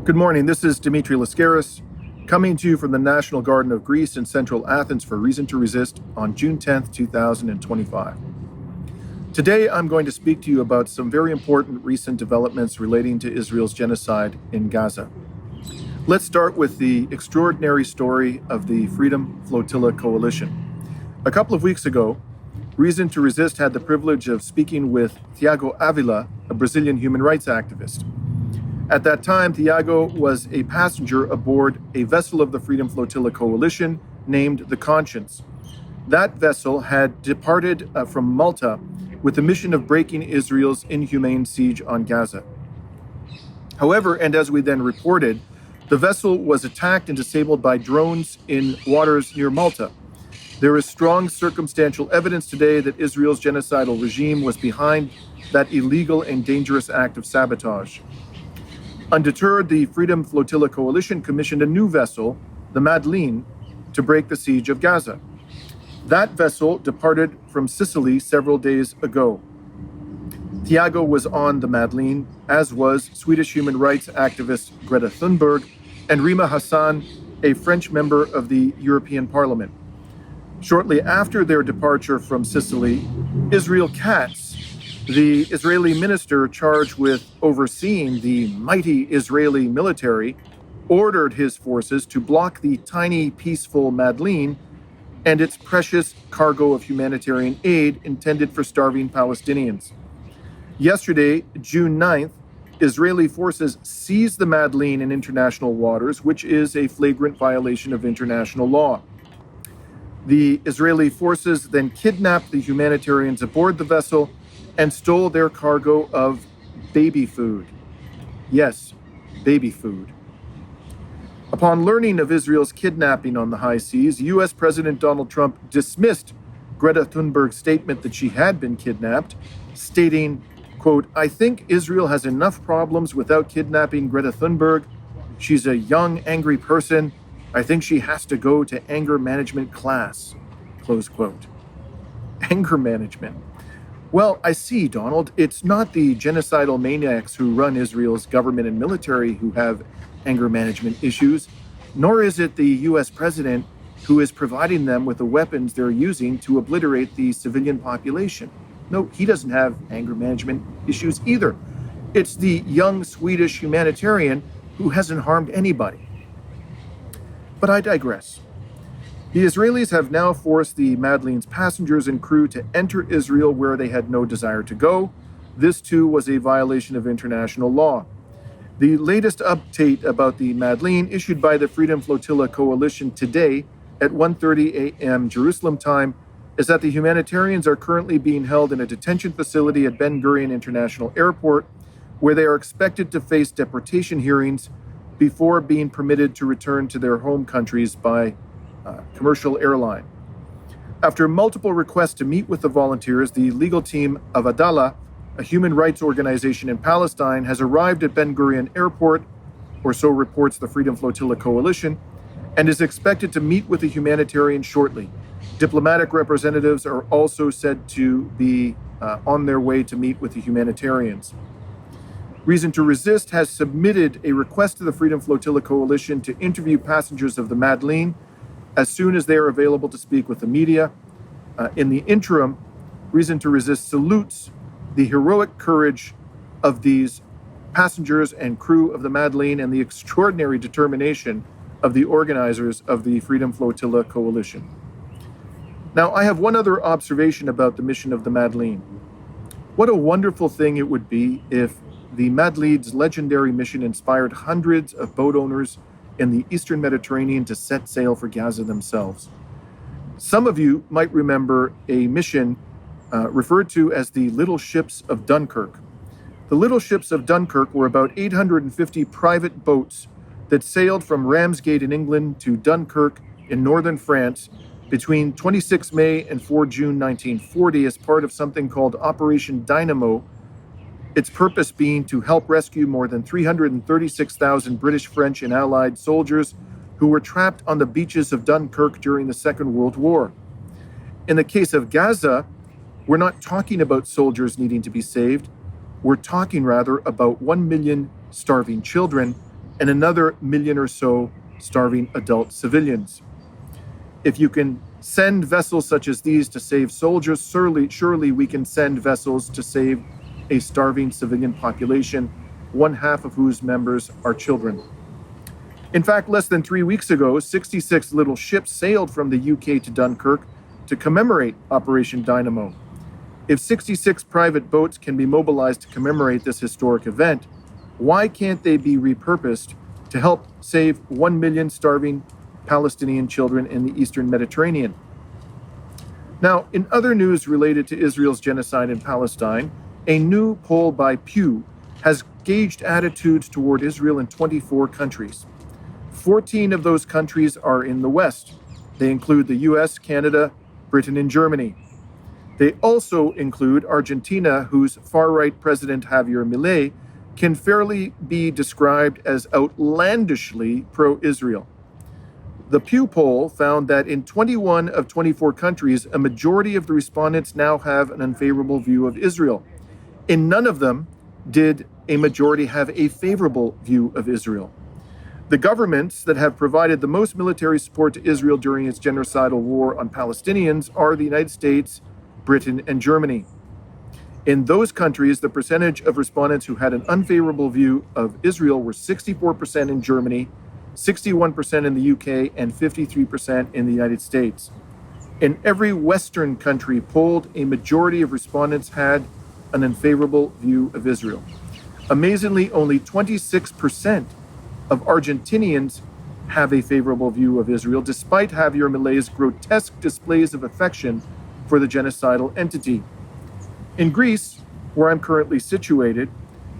Good morning. This is Dimitri Lascaris, coming to you from the National Garden of Greece in central Athens for Reason to Resist on June 10th, 2025. Today, I'm going to speak to you about some very important recent developments relating to Israel's genocide in Gaza. Let's start with the extraordinary story of the Freedom Flotilla Coalition. A couple of weeks ago, Reason to Resist had the privilege of speaking with Tiago Avila, a Brazilian human rights activist. At that time, Tiago was a passenger aboard a vessel of the Freedom Flotilla Coalition named the Conscience. That vessel had departed from Malta with the mission of breaking Israel's inhumane siege on Gaza. However, and as we then reported, the vessel was attacked and disabled by drones in waters near Malta. There is strong circumstantial evidence today that Israel's genocidal regime was behind that illegal and dangerous act of sabotage. Undeterred, the Freedom Flotilla Coalition commissioned a new vessel, the Madleen, to break the siege of Gaza. That vessel departed from Sicily several days ago. Tiago was on the Madleen, as was Swedish human rights activist Greta Thunberg and Rima Hassan, a French member of the European Parliament. Shortly after their departure from Sicily, Israel Katz, the Israeli minister charged with overseeing the mighty Israeli military, ordered his forces to block the tiny, peaceful Madleen and its precious cargo of humanitarian aid intended for starving Palestinians. Yesterday, June 9th, Israeli forces seized the Madleen in international waters, which is a flagrant violation of international law. The Israeli forces then kidnapped the humanitarians aboard the vessel and stole their cargo of baby food. Yes, baby food. Upon learning of Israel's kidnapping on the high seas, U.S. President Donald Trump dismissed Greta Thunberg's statement that she had been kidnapped, stating, quote, "I think Israel has enough problems without kidnapping Greta Thunberg. She's a young, angry person. I think she has to go to anger management class," close quote. Anger management. Well, I see, Donald. It's not the genocidal maniacs who run Israel's government and military who have anger management issues, nor is it the U.S. president who is providing them with the weapons they're using to obliterate the civilian population. No, he doesn't have anger management issues either. It's the young Swedish humanitarian who hasn't harmed anybody. But I digress. The Israelis have now forced the Madleen's passengers and crew to enter Israel where they had no desire to go. This too was a violation of international law. The latest update about the Madleen, issued by the Freedom Flotilla Coalition today at 1:30 a.m. Jerusalem time, is that the humanitarians are currently being held in a detention facility at Ben Gurion International Airport, where they are expected to face deportation hearings before being permitted to return to their home countries by commercial airline. After multiple requests to meet with the volunteers, the legal team of Adalah, a human rights organization in Palestine, has arrived at Ben Gurion Airport, or so reports the Freedom Flotilla Coalition, and is expected to meet with the humanitarians shortly. Diplomatic representatives are also said to be on their way to meet with the humanitarians. Reason to Resist has submitted a request to the Freedom Flotilla Coalition to interview passengers of the Madleen as soon as they are available to speak with the media. In the interim, Reason to Resist salutes the heroic courage of these passengers and crew of the Madleen and the extraordinary determination of the organizers of the Freedom Flotilla Coalition. Now, I have one other observation about the mission of the Madleen. What a wonderful thing it would be if the Madleen's legendary mission inspired hundreds of boat owners in the Eastern Mediterranean to set sail for Gaza themselves. Some of you might remember a mission referred to as the Little Ships of Dunkirk. The Little Ships of Dunkirk were about 850 private boats that sailed from Ramsgate in England to Dunkirk in northern France between 26 May and 4 June 1940 as part of something called Operation Dynamo, its purpose being to help rescue more than 336,000 British, French, and Allied soldiers who were trapped on the beaches of Dunkirk during the Second World War. In the case of Gaza, we're not talking about soldiers needing to be saved. We're talking rather about 1 million starving children and another million or so starving adult civilians. If you can send vessels such as these to save soldiers, surely we can send vessels to save a starving civilian population, one half of whose members are children. In fact, less than 3 weeks ago, 66 little ships sailed from the UK to Dunkirk to commemorate Operation Dynamo. If 66 private boats can be mobilized to commemorate this historic event, why can't they be repurposed to help save 1 million starving Palestinian children in the Eastern Mediterranean? Now, in other news related to Israel's genocide in Palestine, a new poll by Pew has gauged attitudes toward Israel in 24 countries. 14 of those countries are in the West. They include the US, Canada, Britain, and Germany. They also include Argentina, whose far-right president Javier Milei can fairly be described as outlandishly pro-Israel. The Pew poll found that in 21 of 24 countries, a majority of the respondents now have an unfavorable view of Israel. In none of them did a majority have a favorable view of Israel. The governments that have provided the most military support to Israel during its genocidal war on Palestinians are the United States, Britain, and Germany. In those countries, the percentage of respondents who had an unfavorable view of Israel were 64% in Germany, 61% in the UK, and 53% in the United States. In every Western country polled, a majority of respondents had an unfavorable view of Israel. Amazingly, only 26% of Argentinians have a favorable view of Israel, despite Javier Milei's grotesque displays of affection for the genocidal entity. In Greece, where I'm currently situated,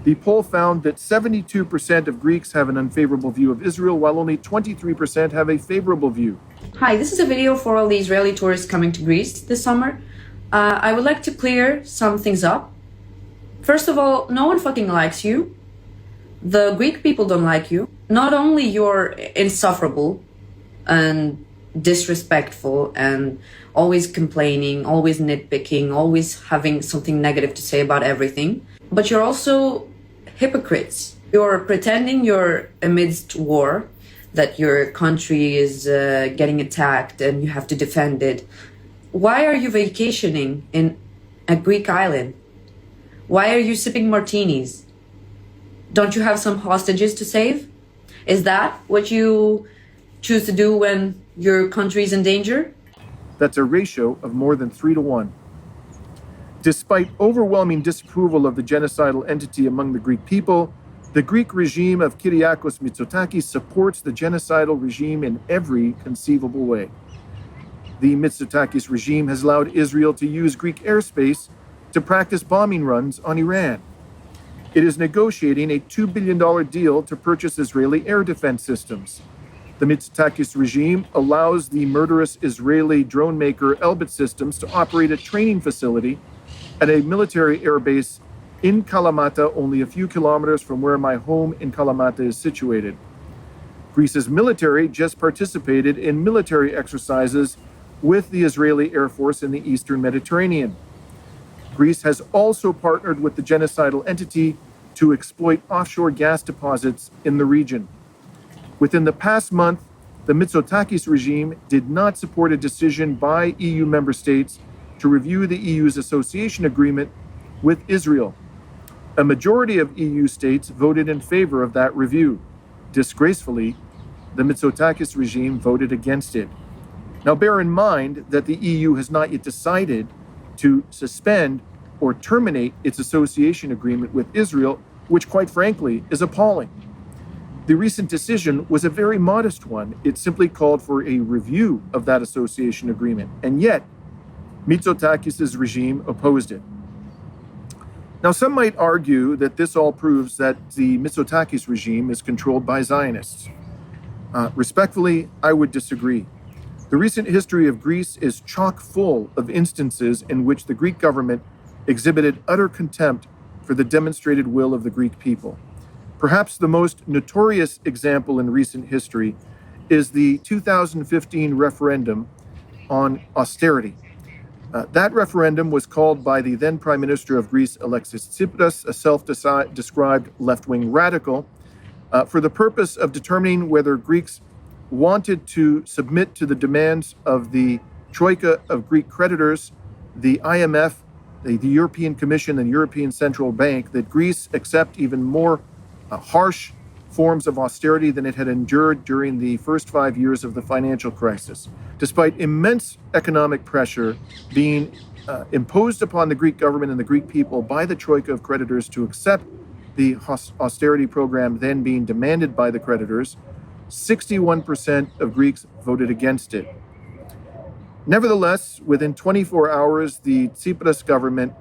the poll found that 72% of Greeks have an unfavorable view of Israel, while only 23% have a favorable view. Hi, this is a video for all the Israeli tourists coming to Greece this summer. I would like to clear some things up. First of all, no one fucking likes you. The Greek people don't like you. Not only you're insufferable and disrespectful and always complaining, always nitpicking, always having something negative to say about everything, but you're also hypocrites. You're pretending you're amidst war, that your country is getting attacked and you have to defend it. Why are you vacationing in a Greek island? Why are you sipping martinis? Don't you have some hostages to save? Is that what you choose to do when your country is in danger? That's a ratio of more than 3 to 1. Despite overwhelming disapproval of the genocidal entity among the Greek people, the Greek regime of Kyriakos Mitsotakis supports the genocidal regime in every conceivable way. The Mitsotakis regime has allowed Israel to use Greek airspace to practice bombing runs on Iran. It is negotiating a $2 billion deal to purchase Israeli air defense systems. The Mitsotakis regime allows the murderous Israeli drone maker Elbit Systems to operate a training facility at a military airbase in Kalamata, only a few kilometers from where my home in Kalamata is situated. Greece's military just participated in military exercises with the Israeli Air Force in the Eastern Mediterranean. Greece has also partnered with the genocidal entity to exploit offshore gas deposits in the region. Within the past month, the Mitsotakis regime did not support a decision by EU member states to review the EU's association agreement with Israel. A majority of EU states voted in favor of that review. Disgracefully, the Mitsotakis regime voted against it. Now bear in mind that the EU has not yet decided to suspend or terminate its association agreement with Israel, which quite frankly is appalling. The recent decision was a very modest one. It simply called for a review of that association agreement, and yet Mitsotakis' regime opposed it. Now, some might argue that this all proves that the Mitsotakis regime is controlled by Zionists. Respectfully, I would disagree. The recent history of Greece is chock full of instances in which the Greek government exhibited utter contempt for the demonstrated will of the Greek people. Perhaps the most notorious example in recent history is the 2015 referendum on austerity. That referendum was called by the then Prime Minister of Greece, Alexis Tsipras, a self-described left-wing radical, for the purpose of determining whether Greeks wanted to submit to the demands of the troika of Greek creditors, the IMF, the European Commission, and European Central Bank, that Greece accept even more harsh forms of austerity than it had endured during the first 5 years of the financial crisis. Despite immense economic pressure being imposed upon the Greek government and the Greek people by the troika of creditors to accept the austerity program then being demanded by the creditors, 61% of Greeks voted against it. Nevertheless, within 24 hours, the Tsipras government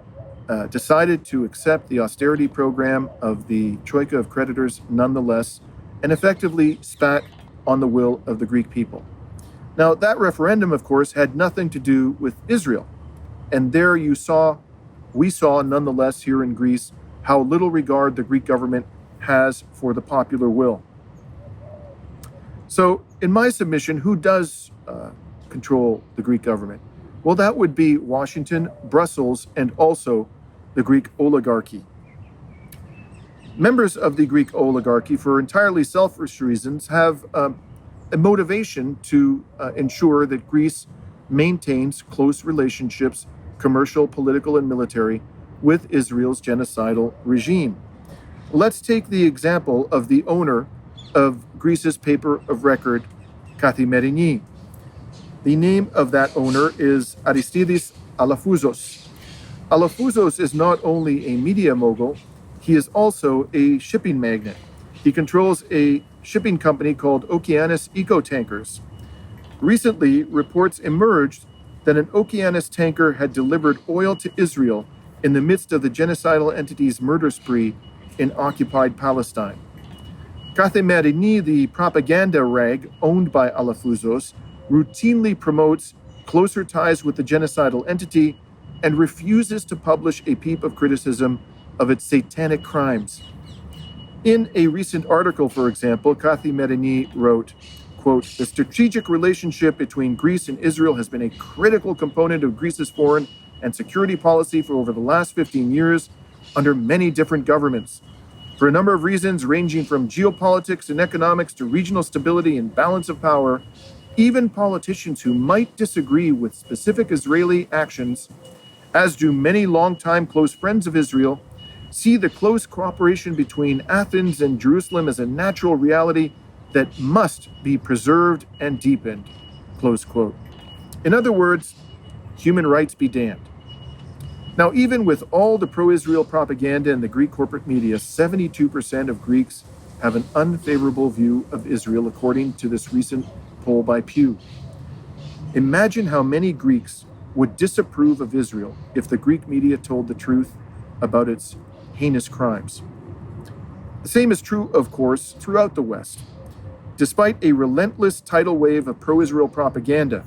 decided to accept the austerity program of the troika of creditors nonetheless, and effectively spat on the will of the Greek people. Now, that referendum, of course, had nothing to do with Israel. And there we saw nonetheless here in Greece, how little regard the Greek government has for the popular will. So, in my submission, who does control the Greek government? Well, that would be Washington, Brussels, and also the Greek oligarchy. Members of the Greek oligarchy, for entirely selfish reasons, have a motivation to ensure that Greece maintains close relationships, commercial, political, and military, with Israel's genocidal regime. Let's take the example of the owner of Greece's paper of record, Kathimerini. The name of that owner is Aristidis Alafouzos. Alafouzos is not only a media mogul, he is also a shipping magnate. He controls a shipping company called Okeanis Eco Tankers. Recently, reports emerged that an Okeanis tanker had delivered oil to Israel in the midst of the genocidal entity's murder spree in occupied Palestine. Kathimerini, the propaganda rag owned by Alafouzos, routinely promotes closer ties with the genocidal entity and refuses to publish a peep of criticism of its satanic crimes. In a recent article, for example, Kathimerini wrote, quote, "The strategic relationship between Greece and Israel has been a critical component of Greece's foreign and security policy for over the last 15 years under many different governments. For a number of reasons, ranging from geopolitics and economics to regional stability and balance of power, even politicians who might disagree with specific Israeli actions, as do many longtime close friends of Israel, see the close cooperation between Athens and Jerusalem as a natural reality that must be preserved and deepened," close quote. In other words, human rights be damned. Now, even with all the pro-Israel propaganda in the Greek corporate media, 72% of Greeks have an unfavorable view of Israel, according to this recent poll by Pew. Imagine how many Greeks would disapprove of Israel if the Greek media told the truth about its heinous crimes. The same is true, of course, throughout the West. Despite a relentless tidal wave of pro-Israel propaganda,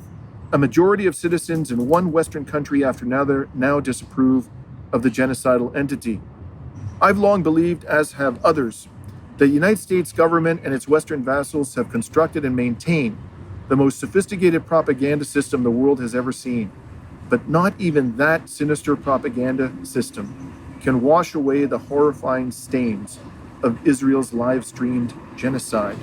a majority of citizens in one Western country after another now disapprove of the genocidal entity. I've long believed, as have others, the United States government and its Western vassals have constructed and maintained the most sophisticated propaganda system the world has ever seen. But not even that sinister propaganda system can wash away the horrifying stains of Israel's live-streamed genocide.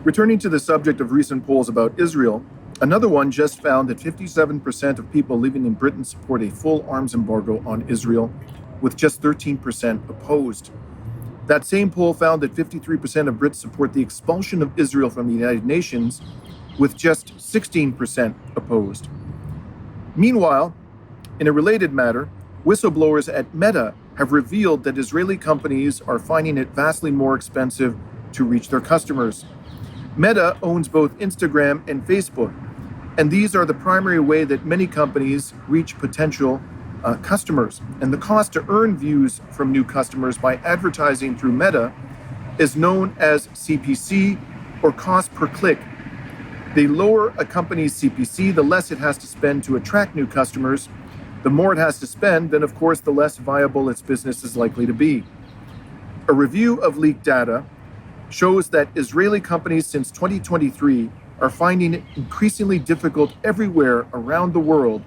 Returning to the subject of recent polls about Israel, another one just found that 57% of people living in Britain support a full arms embargo on Israel, with just 13% opposed. That same poll found that 53% of Brits support the expulsion of Israel from the United Nations, with just 16% opposed. Meanwhile, in a related matter, whistleblowers at Meta have revealed that Israeli companies are finding it vastly more expensive to reach their customers. Meta owns both Instagram and Facebook, and these are the primary way that many companies reach potential customers. And the cost to earn views from new customers by advertising through Meta is known as CPC, or cost per click. The lower a company's CPC, the less it has to spend to attract new customers. The more it has to spend, then of course the less viable its business is likely to be. A review of leaked data shows that Israeli companies since 2023 are finding it increasingly difficult everywhere around the world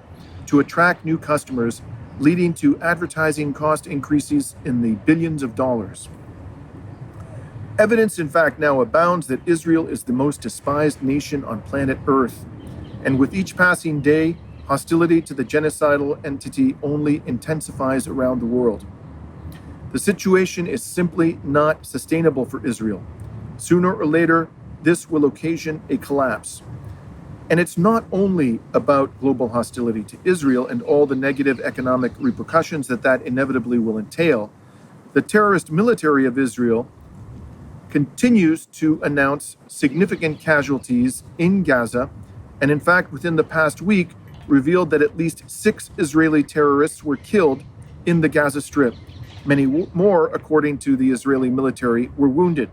to attract new customers, leading to advertising cost increases in the billions of dollars. Evidence, in fact, now abounds that Israel is the most despised nation on planet Earth, and with each passing day, hostility to the genocidal entity only intensifies around the world. The situation is simply not sustainable for Israel. Sooner or later, this will occasion a collapse. And it's not only about global hostility to Israel and all the negative economic repercussions that inevitably will entail. The terrorist military of Israel continues to announce significant casualties in Gaza, and in fact, within the past week, revealed that at least 6 Israeli terrorists were killed in the Gaza Strip. Many more, according to the Israeli military, were wounded.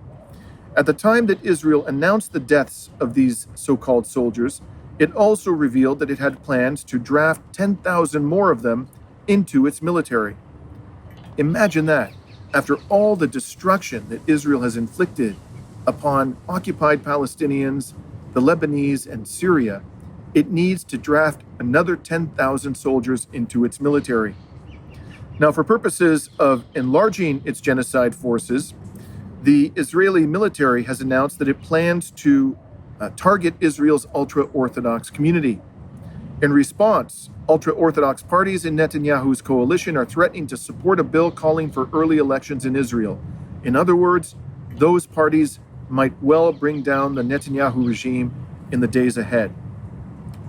At the time that Israel announced the deaths of these so-called soldiers, it also revealed that it had plans to draft 10,000 more of them into its military. Imagine that. After all the destruction that Israel has inflicted upon occupied Palestinians, the Lebanese, and Syria, it needs to draft another 10,000 soldiers into its military. Now, for purposes of enlarging its genocide forces, the Israeli military has announced that it plans to target Israel's ultra-Orthodox community. In response, ultra-Orthodox parties in Netanyahu's coalition are threatening to support a bill calling for early elections in Israel. In other words, those parties might well bring down the Netanyahu regime in the days ahead.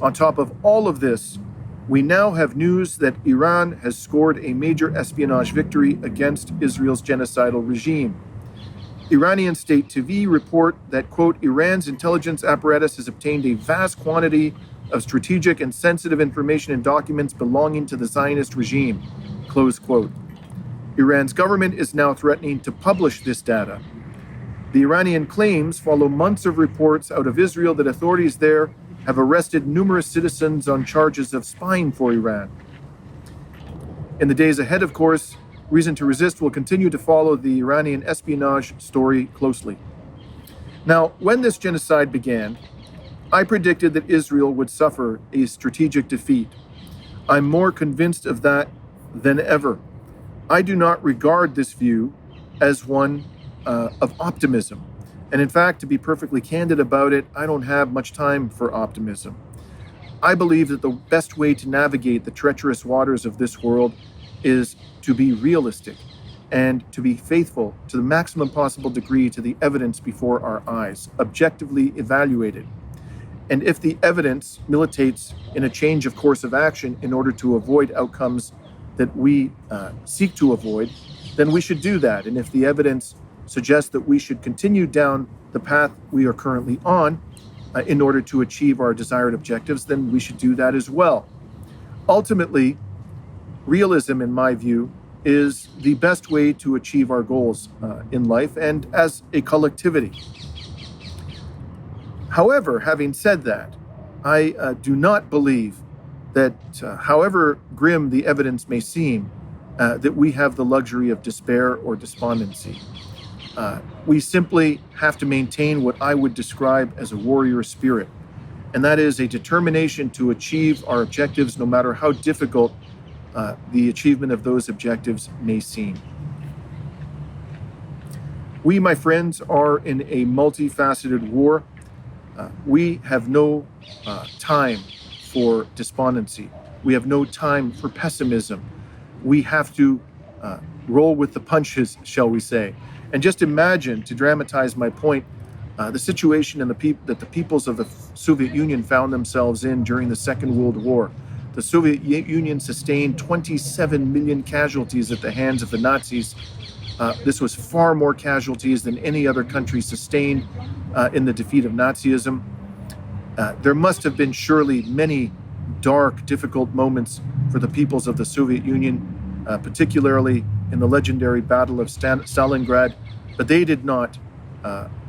On top of all of this, we now have news that Iran has scored a major espionage victory against Israel's genocidal regime. Iranian state TV report that, quote, Iran's intelligence apparatus has obtained a vast quantity of strategic and sensitive information and documents belonging to the Zionist regime, close quote. Iran's government is now threatening to publish this data. The Iranian claims follow months of reports out of Israel that authorities there have arrested numerous citizens on charges of spying for Iran. In the days ahead, of course, Reason to Resist will continue to follow the Iranian espionage story closely. Now, when this genocide began, I predicted that Israel would suffer a strategic defeat. I'm more convinced of that than ever. I do not regard this view as one of optimism. And in fact, to be perfectly candid about it, I don't have much time for optimism. I believe that the best way to navigate the treacherous waters of this world is to be realistic and to be faithful to the maximum possible degree to the evidence before our eyes, objectively evaluated. And if the evidence militates in a change of course of action in order to avoid outcomes that we seek to avoid, then we should do that. And if the evidence suggests that we should continue down the path we are currently on in order to achieve our desired objectives, then we should do that as well. Ultimately, realism, in my view, is the best way to achieve our goals in life and as a collectivity. However, having said that, I do not believe that, however grim the evidence may seem, that we have the luxury of despair or despondency. We simply have to maintain what I would describe as a warrior spirit, and that is a determination to achieve our objectives no matter how difficult the achievement of those objectives may seem. We, my friends, are in a multifaceted war. We have no time for despondency. We have no time for pessimism. We have to roll with the punches, shall we say. And just imagine, to dramatize my point, the situation that the peoples of the Soviet Union found themselves in during the Second World War. The Soviet Union sustained 27 million casualties at the hands of the Nazis. This was far more casualties than any other country sustained in the defeat of Nazism. There must have been surely many dark, difficult moments for the peoples of the Soviet Union, particularly in the legendary Battle of Stalingrad, but they did not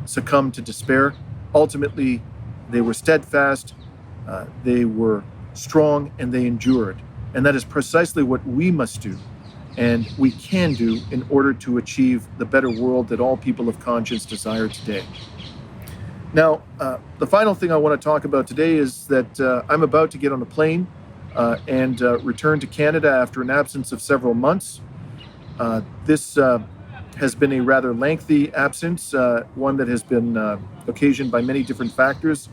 succumb to despair. Ultimately, they were steadfast, they were strong, and they endured. And that is precisely what we must do, and we can do, in order to achieve the better world that all people of conscience desire today. Now, the final thing I want to talk about today is that I'm about to get on a plane and return to Canada after an absence of several months. This has been a rather lengthy absence, one that has been occasioned by many different factors,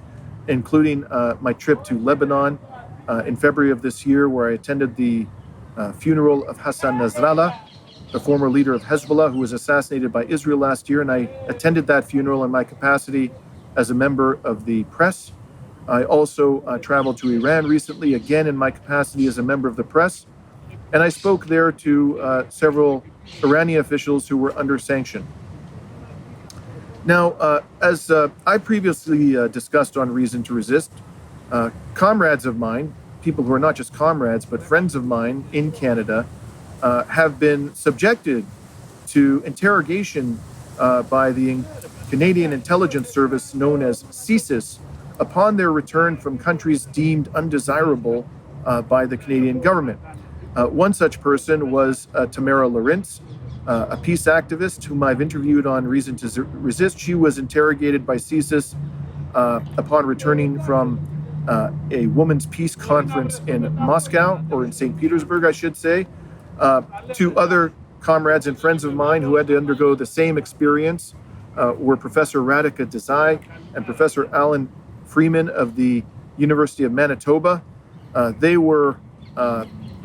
including my trip to Lebanon in February of this year, where I attended the funeral of Hassan Nasrallah, the former leader of Hezbollah, who was assassinated by Israel last year. And I attended that funeral in my capacity as a member of the press. I also traveled to Iran recently, again in my capacity as a member of the press. And I spoke there to several Iranian officials who were under sanction. Now, as I previously discussed on Reason to Resist, comrades of mine, people who are not just comrades, but friends of mine in Canada, have been subjected to interrogation by the Canadian intelligence service known as CSIS upon their return from countries deemed undesirable by the Canadian government. One such person was Tamara Lawrence, a peace activist whom I've interviewed on Reason to Resist. She was interrogated by CSIS upon returning from a women's peace conference in Moscow, or in St. Petersburg, I should say. Two other comrades and friends of mine who had to undergo the same experience were Professor Radhika Desai and Professor Alan Freeman of the University of Manitoba. They were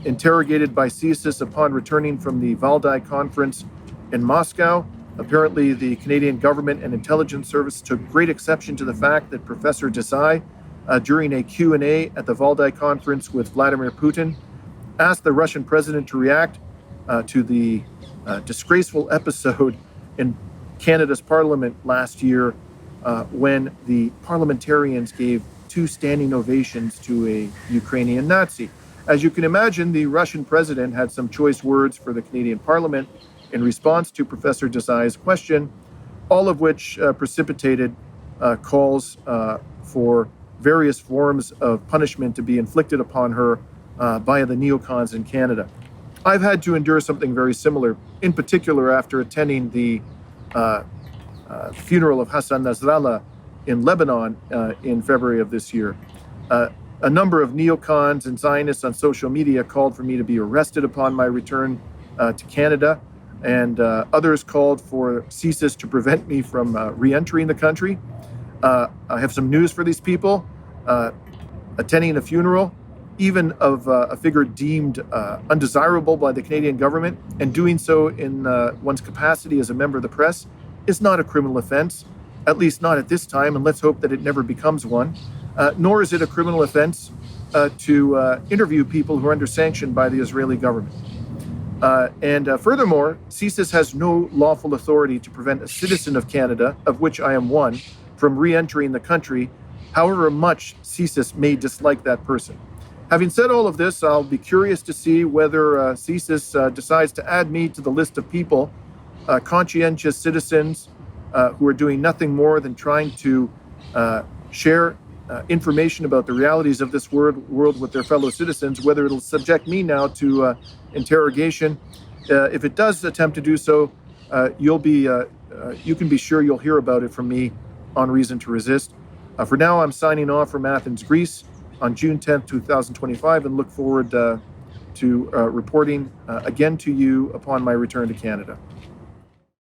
interrogated by CSIS upon returning from the Valdai conference in Moscow. Apparently, the Canadian government and intelligence service took great exception to the fact that Professor Desai, during a Q&A at the Valdai conference with Vladimir Putin, asked the Russian president to react to the disgraceful episode in Canada's parliament last year when the parliamentarians gave 2 standing ovations to a Ukrainian Nazi. As you can imagine, the Russian president had some choice words for the Canadian Parliament in response to Professor Desai's question, all of which precipitated calls for various forms of punishment to be inflicted upon her by the neocons in Canada. I've had to endure something very similar, in particular after attending the funeral of Hassan Nasrallah in Lebanon in February of this year. A number of neocons and Zionists on social media called for me to be arrested upon my return to Canada, and others called for CSIS to prevent me from re-entering the country. I have some news for these people. Attending a funeral, even of a figure deemed undesirable by the Canadian government, and doing so in one's capacity as a member of the press, is not a criminal offense, at least not at this time, and let's hope that it never becomes one. Nor is it a criminal offense to interview people who are under sanction by the Israeli government. And furthermore, CSIS has no lawful authority to prevent a citizen of Canada, of which I am one, from re-entering the country, however much CSIS may dislike that person. Having said all of this, I'll be curious to see whether CSIS decides to add me to the list of people, conscientious citizens who are doing nothing more than trying to share information about the realities of this world with their fellow citizens, whether it'll subject me now to interrogation. If it does attempt to do so, you can be sure you'll hear about it from me on Reason to Resist. For now, I'm signing off from Athens, Greece on June 10th, 2025, and look forward to reporting again to you upon my return to Canada.